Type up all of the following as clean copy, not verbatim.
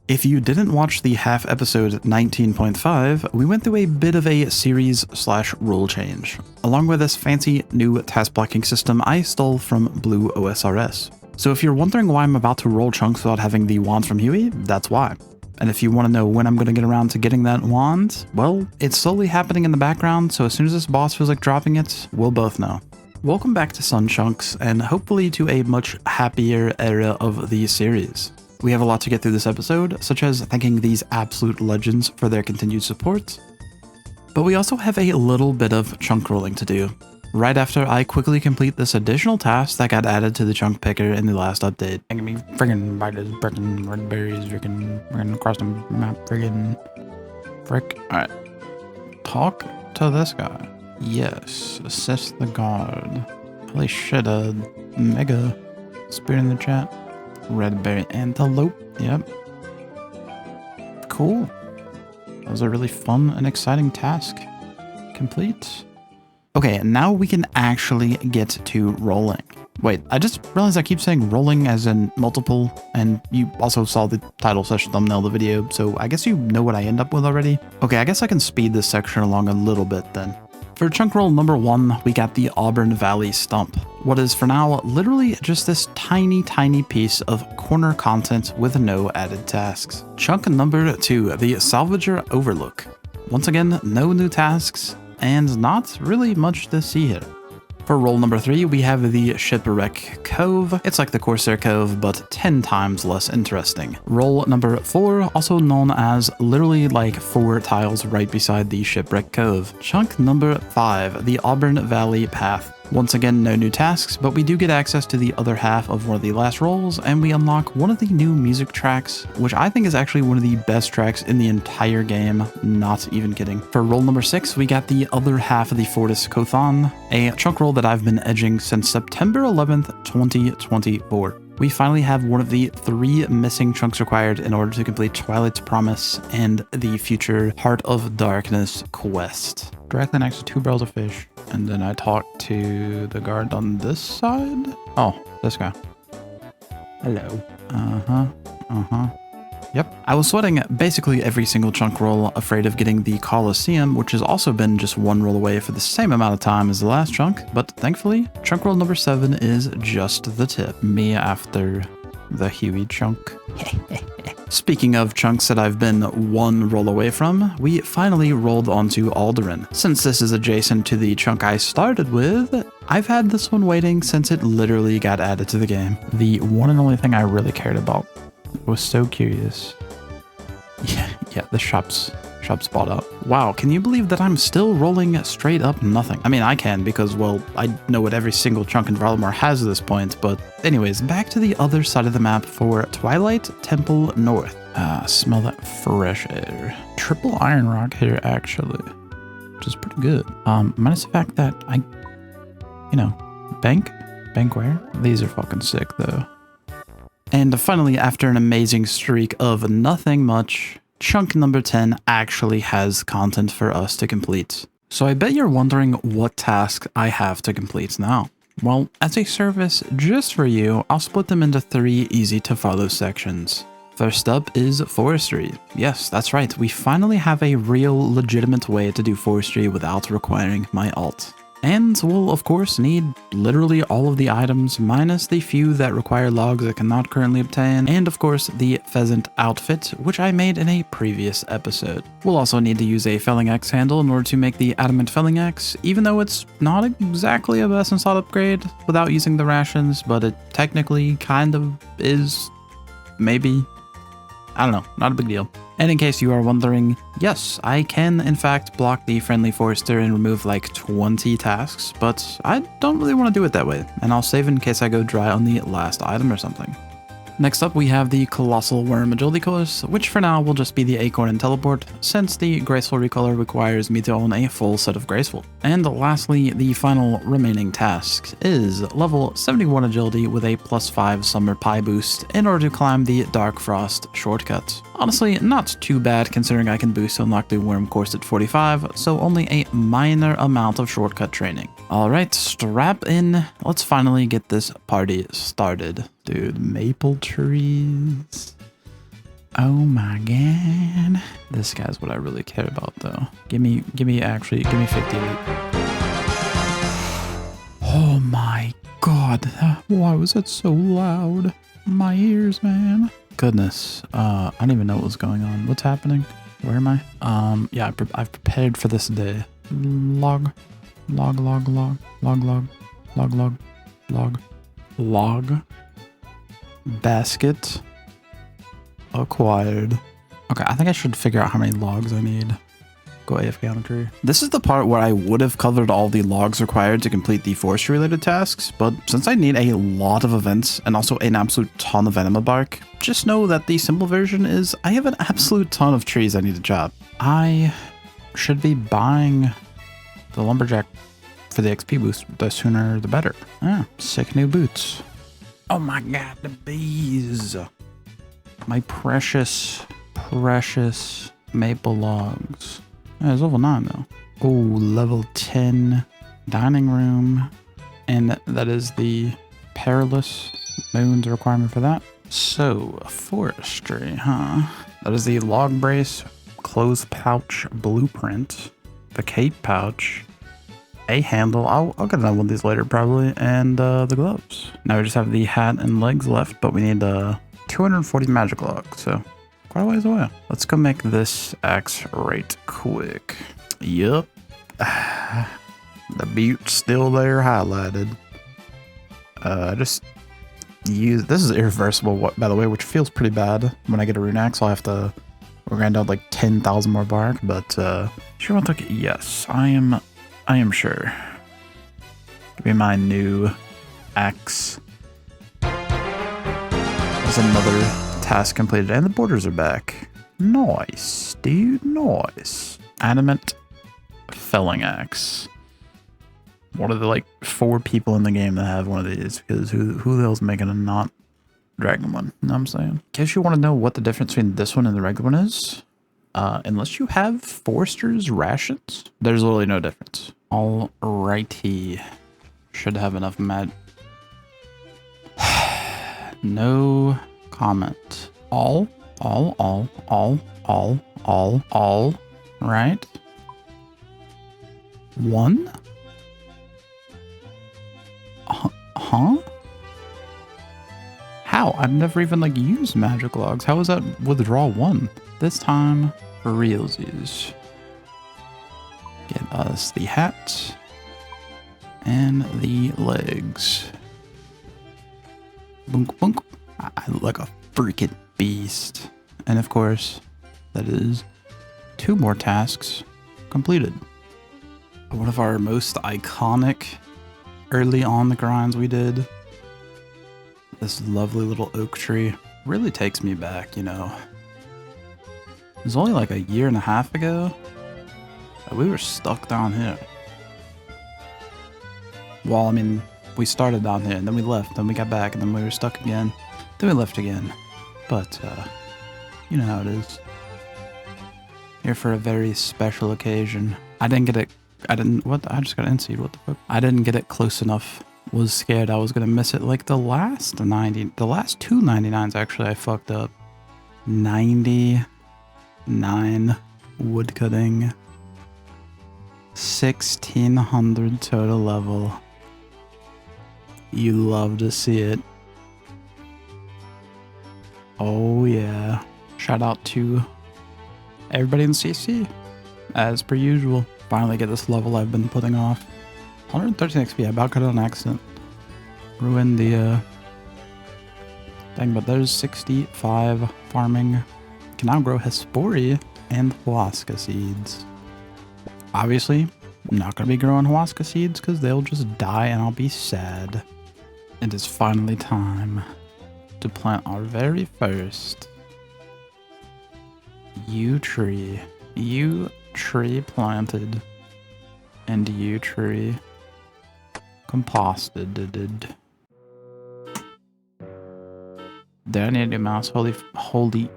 If you didn't watch the half episode 19.5, we went through a bit of a series/rule change, along with this fancy new task blocking system I stole from Blue OSRS. So if you're wondering why I'm about to roll chunks without having the wand from Huey, that's why. And if you want to know when I'm going to get around to getting that wand, well, it's slowly happening in the background, so as soon as this boss feels like dropping it, we'll both know. Welcome back to Sun Chunks, and hopefully to a much happier era of the series. We have a lot to get through this episode, such as thanking these absolute legends for their continued support. But we also have a little bit of chunk rolling to do, right after I quickly complete this additional task that got added to the chunk picker in the last update. I'm gonna be friggin' by this frickin' red berries, friggin' across the map, frick. Alright. Talk to this guy. Yes, assist the guard. Holy shit, mega spirit in the chat. Red berry antelope. Yep. Cool. That was a really fun and exciting task. Complete. Okay, now we can actually get to rolling. Wait, I just realized I keep saying rolling as in multiple, and you also saw the title / thumbnail of the video, so I guess you know what I end up with already. Okay, I guess I can speed this section along a little bit then. For chunk roll number 1, we got the Auburn Valley Stump. What is for now literally just this tiny piece of corner content with no added tasks. Chunk number 2, the Salvager Overlook. Once again, no new tasks, and not really much to see here. For roll number 3, we have the Shipwreck Cove. It's like the Corsair Cove, but 10 times less interesting. Roll number 4, also known as literally like 4 tiles right beside the Shipwreck Cove. Chunk number 5, the Auburn Valley Path. Once again, no new tasks, but we do get access to the other half of one of the last rolls, and we unlock one of the new music tracks, which I think is actually one of the best tracks in the entire game, not even kidding. For roll number 6, we got the other half of the Fortis Kothon, a chunk roll that I've been edging since September 11th, 2024. We finally have one of the 3 missing chunks required in order to complete Twilight's Promise and the future Heart of Darkness quest. Directly next to 2 barrels of fish. And then I talk to the guard on this side. Oh, this guy. Hello. Yep. I was sweating basically every single chunk roll, afraid of getting the Colosseum, which has also been just 1 roll away for the same amount of time as the last chunk. But thankfully, chunk roll number 7 is just the tip. Me after the Huey chunk. Speaking of chunks that I've been 1 roll away from, we finally rolled onto Alderaan. Since this is adjacent to the chunk I started with, I've had this one waiting since it literally got added to the game. The one and only thing I really cared about. I was so curious. Yeah, the shop's bought up. Wow, can you believe that I'm still rolling straight up nothing? I mean, I can because, well, I know what every single chunk in Varlamar has at this point, but anyways, back to the other side of the map for Twilight Temple North. Smell that fresh air. Triple iron rock here, actually, which is pretty good. Minus the fact that bankware. These are fucking sick, though. And finally, after an amazing streak of nothing much, chunk number 10 actually has content for us to complete. So I bet you're wondering what task I have to complete now. Well, as a service just for you, I'll split them into 3 easy to follow sections. First up is Forestry. Yes, that's right, we finally have a real legitimate way to do Forestry without requiring my alt. And we'll of course need literally all of the items minus the few that require logs I cannot currently obtain, and of course the pheasant outfit, which I made in a previous episode. We'll also need to use a felling axe handle in order to make the adamant felling axe, even though it's not exactly a best in slot upgrade without using the rations, but it technically kind of is, maybe. I don't know, not a big deal. And in case you are wondering, yes, I can in fact block the friendly forester and remove like 20 tasks, but I don't really want to do it that way, and I'll save in case I go dry on the last item or something. Next up, we have the Colossal Wyrm Agility course, which for now will just be the Acorn and Teleport, since the Graceful Recolor requires me to own a full set of Graceful. And lastly, the final remaining task is level 71 Agility with a +5 Summer Pie boost in order to climb the Dark Frost shortcut. Honestly, not too bad considering I can boost to unlock the Wyrm course at 45, so only a minor amount of shortcut training. Alright, strap in, let's finally get this party started. Dude, maple trees. Oh my god. This guy's what I really care about though. Give me 58. Oh my god. Why was that so loud? My ears, man. Goodness. I don't even know what was going on. What's happening? Where am I? Yeah, I've prepared for this day. Log. Basket acquired. Okay, I think I should figure out how many logs I need. Go AFK on the tree. This is the part where I would have covered all the logs required to complete the forestry related tasks, but since I need a lot of events and also an absolute ton of enema bark, just know that the simple version is I have an absolute ton of trees I need to chop. I should be buying the lumberjack for the XP boost. The sooner the better. Ah, sick new boots. Oh my god, the bees. My precious maple logs. Yeah, it's level 9 though. Oh, level 10 dining room. And that is the perilous moon's requirement for that. So, forestry, huh? That is the log brace, clothes pouch blueprint, the cape pouch, a handle. I'll get another one of these later probably, and the gloves. Now we just have the hat and legs left, but we need 240 magic logs, so quite a ways away. Let's go make this axe right quick. Yup. The bute's still there highlighted. Just use, this is irreversible, by the way, which feels pretty bad. When I get a rune axe, I'll have to, we're gonna down like 10,000 more bark, but sure want to, yes, I am sure. Give me my new axe. That's another task completed, and the borders are back. Nice, dude, nice. Adamant felling axe. One of the like 4 people in the game that have one of these, because who the hell's making a not dragon one? You know what I'm saying? In case you want to know what the difference between this one and the regular one is, unless you have Forester's rations, there's literally no difference. Alrighty. Should have enough no comment. All, right? 1? Huh? How? I've never even like used magic logs. How is that withdraw 1? This time for realsies. Get us the hat and the legs. Boonk boonk. I look like a freaking beast. And of course, that is 2 more tasks completed. One of our most iconic early on the grinds we did. This lovely little oak tree really takes me back, you know. It was only like a year and a half ago that we were stuck down here. Well, I mean, we started down here and then we left, then we got back and then we were stuck again. Then we left again. But, you know how it is. Here for a very special occasion. I just got NC'd, what the fuck? I didn't get it close enough. Was scared I was gonna miss it. Like the last 2 99s actually I fucked up. 99 woodcutting. 1600 total level. You love to see it. Oh yeah. Shout out to everybody in CC. As per usual. Finally get this level I've been putting off. 113 XP, I about got it on accident. Ruined the thing, but there's 65 farming. Can now grow Hespori and Huasca seeds. Obviously, I'm not gonna be growing Huasca seeds because they'll just die and I'll be sad. It is finally time to plant our very first yew tree. Yew tree planted and yew tree composted. There I need a mouse. Holy.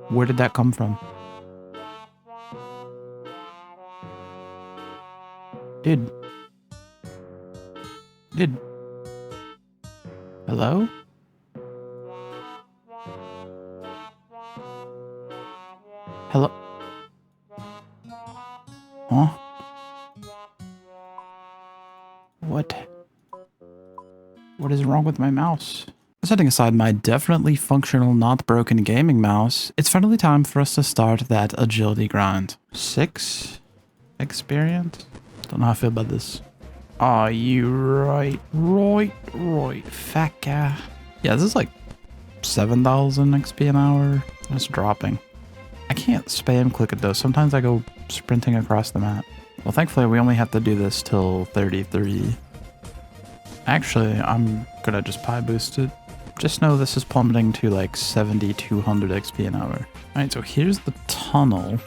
Where did that come from? Dude. Dude. Hello? Hello? Huh? What? What is wrong with my mouse? Setting aside my definitely functional, not broken gaming mouse, it's finally time for us to start that agility grind. 6 experience? Don't know how I feel about this. Are you right? Right. Fat guy. Yeah, this is like 7,000 XP an hour. It's dropping. I can't spam click it though. Sometimes I go sprinting across the map. Well, thankfully we only have to do this till 33. Actually, I'm gonna just pie boost it. Just know this is plummeting to like 7,200 XP an hour. Alright, so here's the tunnel.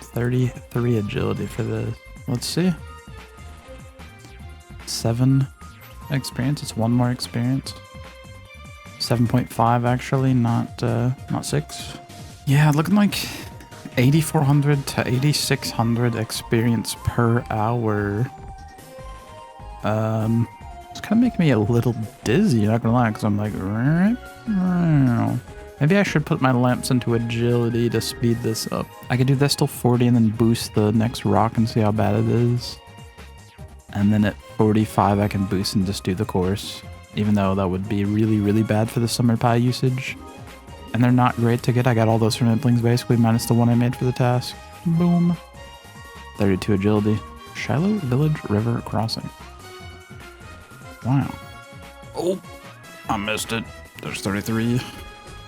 33 agility for this. Let's see. 7 experience. It's 1 more experience. 7.5 actually, not 6. Yeah, looking like 8,400 to 8,600 experience per hour. It's kind of making me a little dizzy, not gonna lie, because I'm like, maybe I should put my lamps into agility to speed this up. I could do this till 40 and then boost the next rock and see how bad it is. And then at 45, I can boost and just do the course, even though that would be really, really bad for the summer pie usage. And they're not great to get. I got all those from nibblings basically, minus the one I made for the task. Boom. 32 agility. Shiloh Village River Crossing. Wow. Oh, I missed it. There's 33.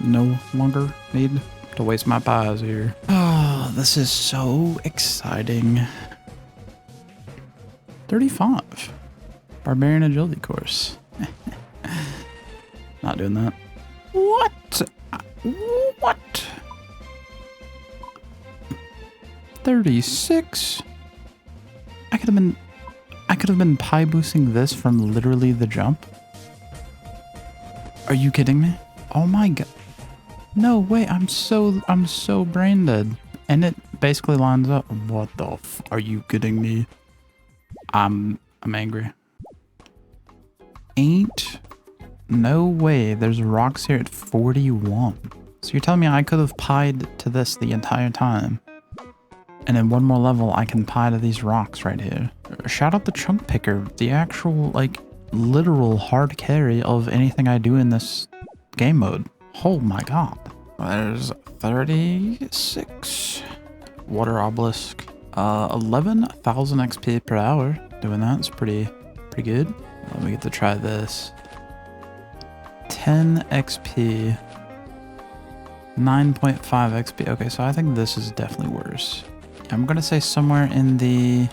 No longer need to waste my pies here. Oh, this is so exciting. 35. Barbarian agility course. Not doing that. What? What? 36? I could have been pie boosting this from literally the jump. Are you kidding me? Oh my god. No way, I'm so brain dead. And it basically lines up. What the f— are you kidding me? I'm angry. Ain't no way. There's rocks here at 41. So you're telling me I could have pied to this the entire time? And in one more level, I can pie to these rocks right here. Shout out the chunk picker, the actual, like, literal hard carry of anything I do in this game mode. Oh my god. There's 36. Water obelisk. 11,000 XP per hour. Doing that's pretty good. Let me get to try this. 10 XP. 9.5 XP. Okay, so I think this is definitely worse. I'm gonna say somewhere in the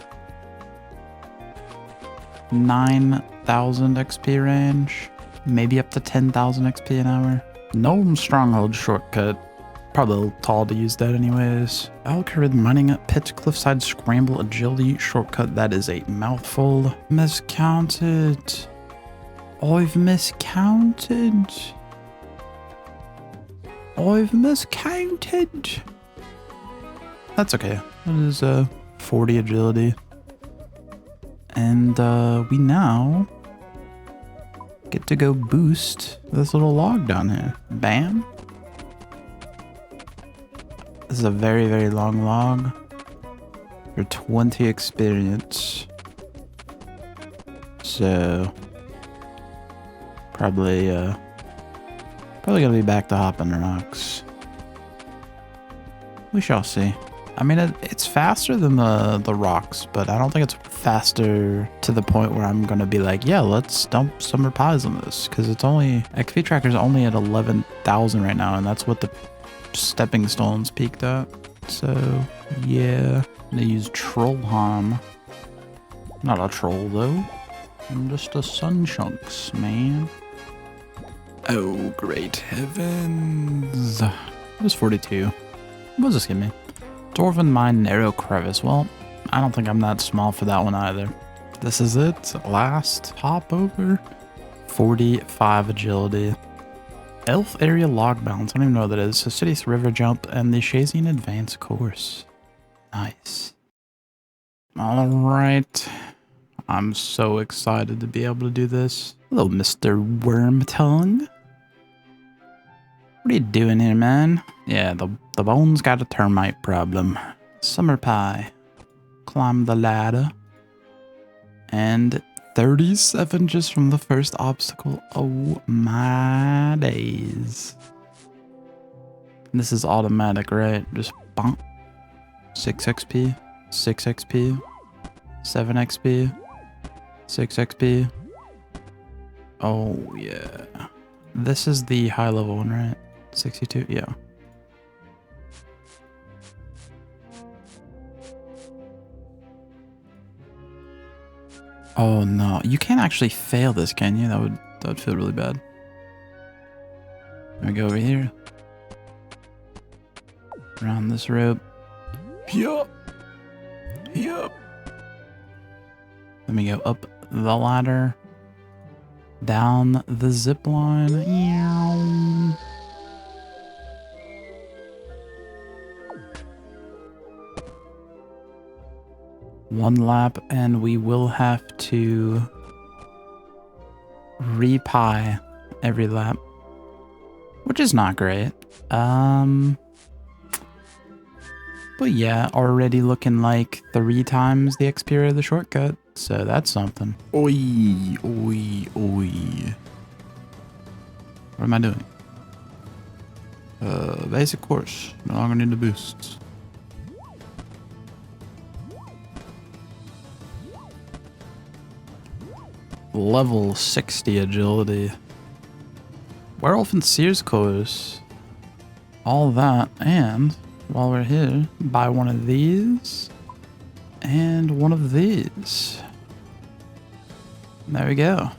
9,000 XP range. Maybe up to 10,000 XP an hour. Gnome Stronghold shortcut. Probably a little tall to use that anyways. Alcarid Mining Pit Cliffside Scramble Agility shortcut. That is a mouthful. Miscounted. I've miscounted. I've miscounted. That's okay. It is 40 agility. And we now get to go boost this little log down here. Bam. This is a very, very long log. For 20 experience. So probably gonna be back to hopping rocks. We shall see. I mean, it's faster than the rocks, but I don't think it's faster to the point where I'm gonna be like, yeah, let's dump summer pies on this, because it's only XP tracker's only at 11,000 right now, and that's what the stepping stones peaked at. So yeah, I'm gonna use Trollham. Not a troll though. I'm just a sun chunks, man. Oh, great heavens. It was 42. What does this give me? Dwarven Mine Narrow Crevice. Well, I don't think I'm that small for that one either. This is it. Last hop over. 45 agility. Elf Area Log Balance. I don't even know what that is. So City's River Jump and the Shazian Advance Course. Nice. Alright. I'm so excited to be able to do this. Hello, Mr. Worm Tongue. What are you doing here, man? Yeah, the bone's got a termite problem. Summer pie. Climb the ladder. And 37 just from the first obstacle. Oh my days. This is automatic, right? Just bonk. 6 XP, 6 XP, 7 XP, 6 XP. Oh yeah. This is the high level one, right? 62, yeah. Oh no, you can't actually fail this, can you? That would feel really bad. Let me go over here. Around this rope. Yup. Yup. Let me go up the ladder. Down the zip line. Eow. One lap, and we will have to repie every lap, which is not great. But yeah, already looking like 3 times the XP of the shortcut, so that's something. Oi, oi, oi. What am I doing? Basic course. No longer need the boosts. Level 60 agility. Werewolf and Sears course. All that, and while we're here, buy one of these and one of these. There we go.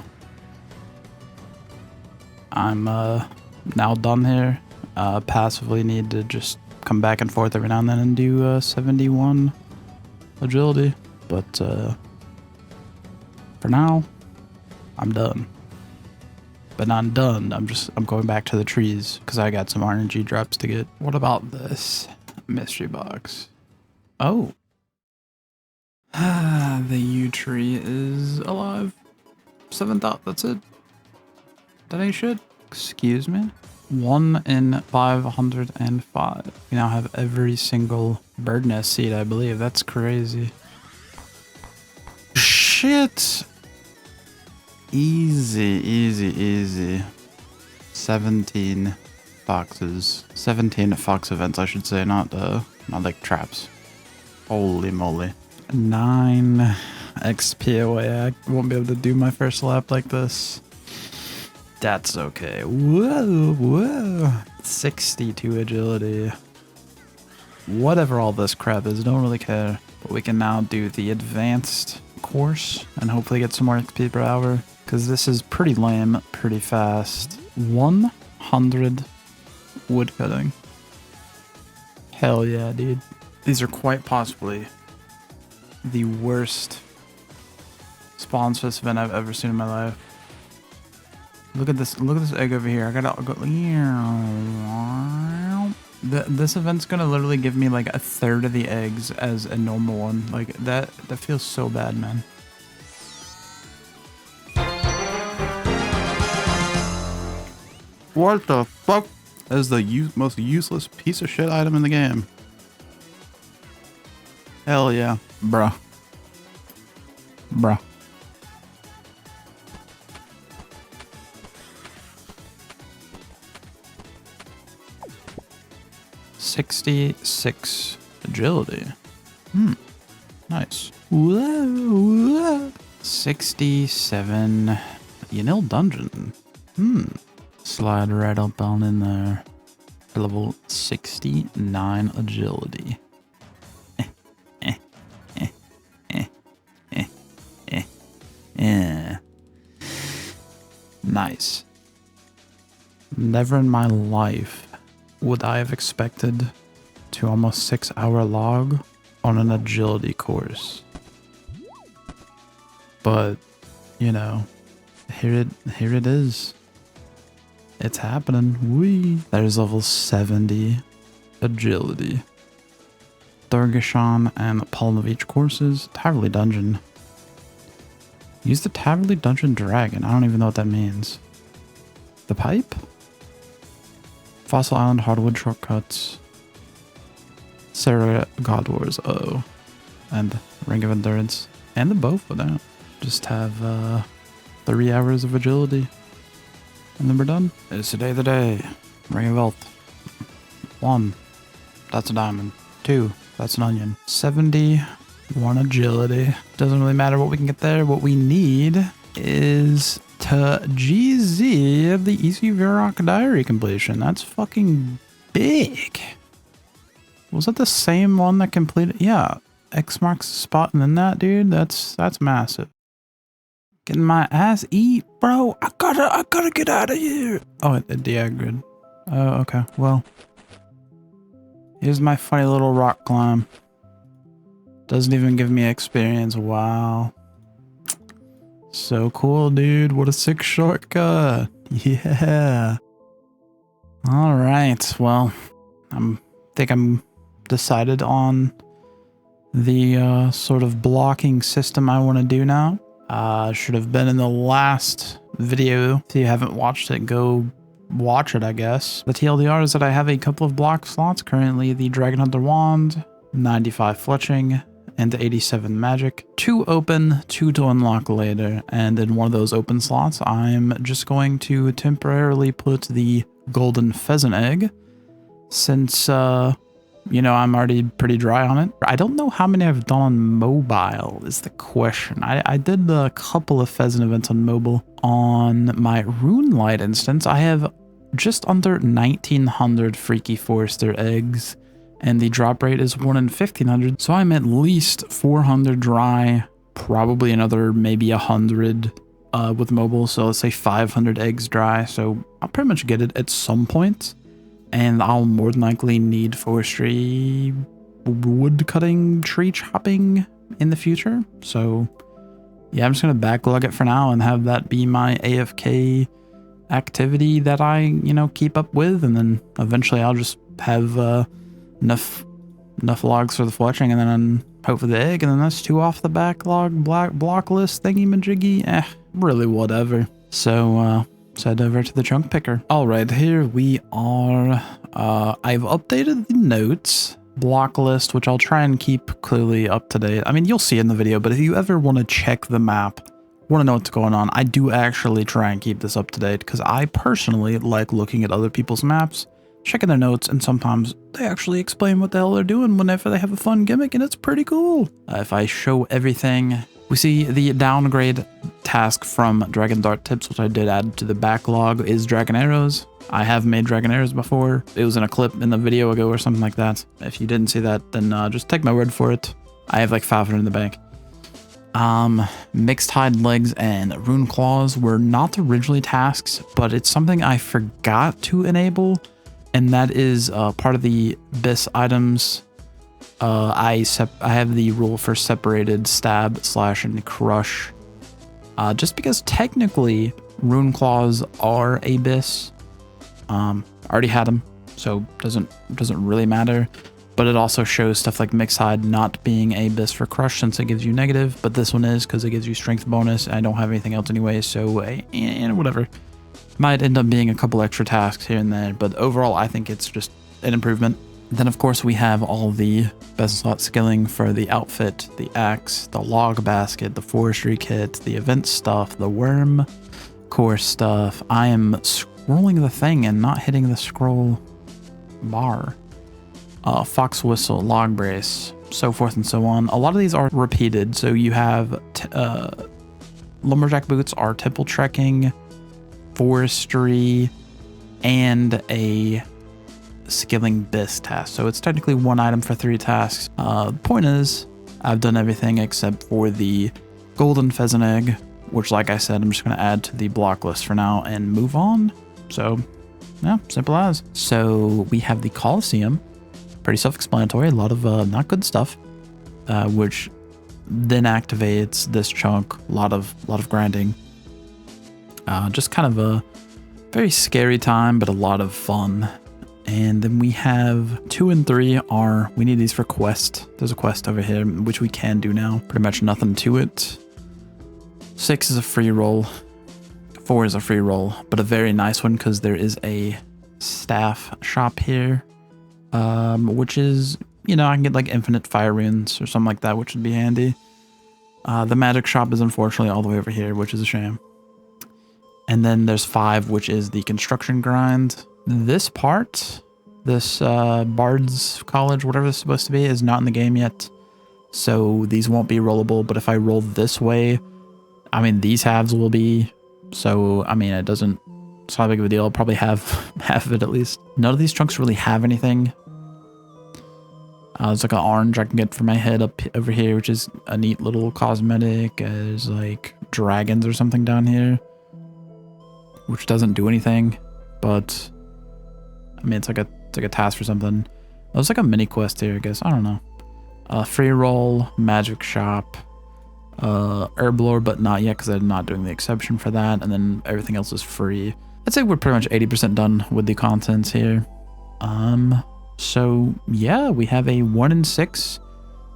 I'm now done here. Passively need to just come back and forth every now and then and do 71 agility, but for now I'm done. But not done. I'm going back to the trees because I got some RNG drops to get. What about this mystery box? Oh. The yew tree is alive. 7th, that's it. That ain't shit. Excuse me. 1 in 505. We now have every single bird nest seed, I believe. That's crazy. Shit. Easy, easy, easy. 17 foxes. 17 fox events, I should say, not like traps. Holy moly. 9 XP away. I won't be able to do my first lap like this. That's okay. Whoa, whoa. 62 agility. Whatever all this crap is, don't really care. But we can now do the advanced course and hopefully get some more XP per hour. Because this is pretty lame, pretty fast. 100 woodcutting. Hell yeah, dude. These are quite possibly the worst spawns for this event I've ever seen in my life. Look at this egg over here. I gotta go. This event's gonna literally give me like 1/3 of the eggs as a normal one. Like that feels so bad, man. What the fuck? That is the most useless piece of shit item in the game. Hell yeah. Bruh. Bruh. .66 agility. Nice. Whoa. 67 Yanil dungeon. Slide right up on in there. Level 69 agility. Nice. Never in my life would I have expected to almost 6-hour log on an agility course. But, you know, here it is. It's happening. Whee! There's level 70 agility. Thurgashan and Polnovich courses. Taverley Dungeon. Use the Taverley Dungeon Dragon. I don't even know what that means. The pipe? Fossil Island hardwood shortcuts. Sarah God Wars, and Ring of Endurance. And the bow for that. Just have 3 hours of agility. And then we're done. It's today the day. Ring of Wealth. 1. That's a diamond. 2. That's an onion. 71 agility. Doesn't really matter what we can get there. What we need is to GZ the Easy Varrock Diary completion. That's fucking big. Was that the same one that completed? Yeah. X marks the spot and then that, dude. That's massive. Getting my ass eat, bro. I gotta get out of here. Oh, it deaggroed. Oh, okay. Well, here's my funny little rock climb. Doesn't even give me experience. Wow. So cool, dude. What a sick shortcut. Yeah. All right. Well, think I'm decided on the sort of blocking system I want to do now. Should have been in the last video. If you haven't watched it, go watch it, I guess. The TLDR is that I have a couple of block slots currently. The Dragon Hunter Wand, 95 fletching, and 87 magic. 2 open, 2 to unlock later. And in one of those open slots, I'm just going to temporarily put the golden pheasant egg. Since, you know, I'm already pretty dry on it. I don't know how many I've done on mobile is the question. I did a couple of pheasant events on mobile. On my Runelight instance, I have just under 1,900 freaky forester eggs, and the drop rate is 1 in 1,500. So I'm at least 400 dry, probably another maybe 100 with mobile. So let's say 500 eggs dry. So I'll pretty much get it at some point. And I'll more than likely need forestry, wood cutting, tree chopping in the future. So yeah, I'm just going to backlog it for now and have that be my AFK activity that I, you know, keep up with. And then eventually I'll just have enough logs for the fletching and then hope for the egg. And then that's 2 off the backlog block list thingy majiggy. Really whatever. So, let's head over to the chunk picker. All right, here we are. I've updated the notes block list, which I'll try and keep clearly up to date. I mean, you'll see in the video, but if you ever want to check the map, want to know what's going on, I do actually try and keep this up to date because I personally like looking at other people's maps, checking their notes, and sometimes they actually explain what the hell they're doing whenever they have a fun gimmick, and it's pretty cool. If I show everything, we see the downgrade task from Dragon Dart Tips, which I did add to the backlog, is Dragon Arrows. I have made Dragon Arrows before. It was in a clip in the video ago or something like that. If you didn't see that, then just take my word for it. I have like 500 in the bank. Mixed hide legs and rune claws were not originally tasks, but it's something I forgot to enable, and that is part of the BIS items. I have the rule for separated stab, slash, and crush. Just because technically rune claws are a BIS. Already had them, so doesn't really matter. But it also shows stuff like mixed hide not being a BIS for crush since it gives you negative, but this one is because it gives you strength bonus. And I don't have anything else anyway, so whatever. Might end up being a couple extra tasks here and there, but overall I think it's just an improvement. Then of course we have all the best slot skilling for the outfit, the axe, the log basket, the forestry kit, the event stuff, the Wyrm core stuff. I am scrolling the thing and not hitting the scroll bar. Fox whistle, log brace, so forth and so on. A lot of these are repeated, so you have lumberjack boots are temple trekking, forestry, and a skilling BIS task. So it's technically 1 item for 3 tasks. The point is, I've done everything except for the golden pheasant egg, which, like I said, I'm just going to add to the block list for now and move on. So yeah, simple as. So we have the Coliseum. Pretty self-explanatory, a lot of not good stuff, which then activates this chunk. A lot of grinding. Just kind of a very scary time, but a lot of fun. And then we have 2 and 3 are, we need these for quest. There's a quest over here, which we can do now. Pretty much nothing to it. 6 is a free roll. 4 is a free roll, but a very nice one because there is a staff shop here, which is, you know, I can get like infinite fire runes or something like that, which would be handy. The magic shop is unfortunately all the way over here, which is a shame. And then there's 5, which is the construction grind. This part, this Bard's College, whatever it's supposed to be, is not in the game yet. So these won't be rollable, but if I roll this way, I mean, these halves will be. So, I mean, it's not a big of a deal. I'll probably have half of it at least. None of these chunks really have anything. There's like an orange I can get for my head up over here, which is a neat little cosmetic. There's like dragons or something down here, which doesn't do anything, but I mean, it's like a task for something. There's like a mini quest here, I guess. I don't know. Free roll, magic shop, herb lore, but not yet because I'm not doing the exception for that. And then everything else is free. I'd say we're pretty much 80% done with the contents here. So yeah, we have a 1 in 6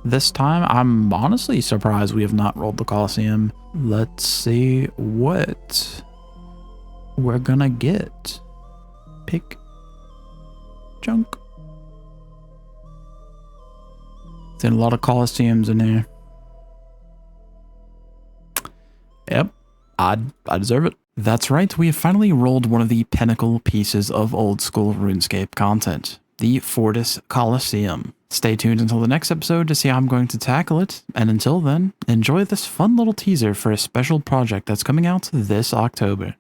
this time. I'm honestly surprised we have not rolled the Colosseum. Let's see what we're gonna get. Pick chunk. There's a lot of Colosseums in here. Yep, I deserve it. That's right, we have finally rolled one of the pinnacle pieces of old school RuneScape content, the Fortis Colosseum. Stay tuned until the next episode to see how I'm going to tackle it, and until then, enjoy this fun little teaser for a special project that's coming out this October.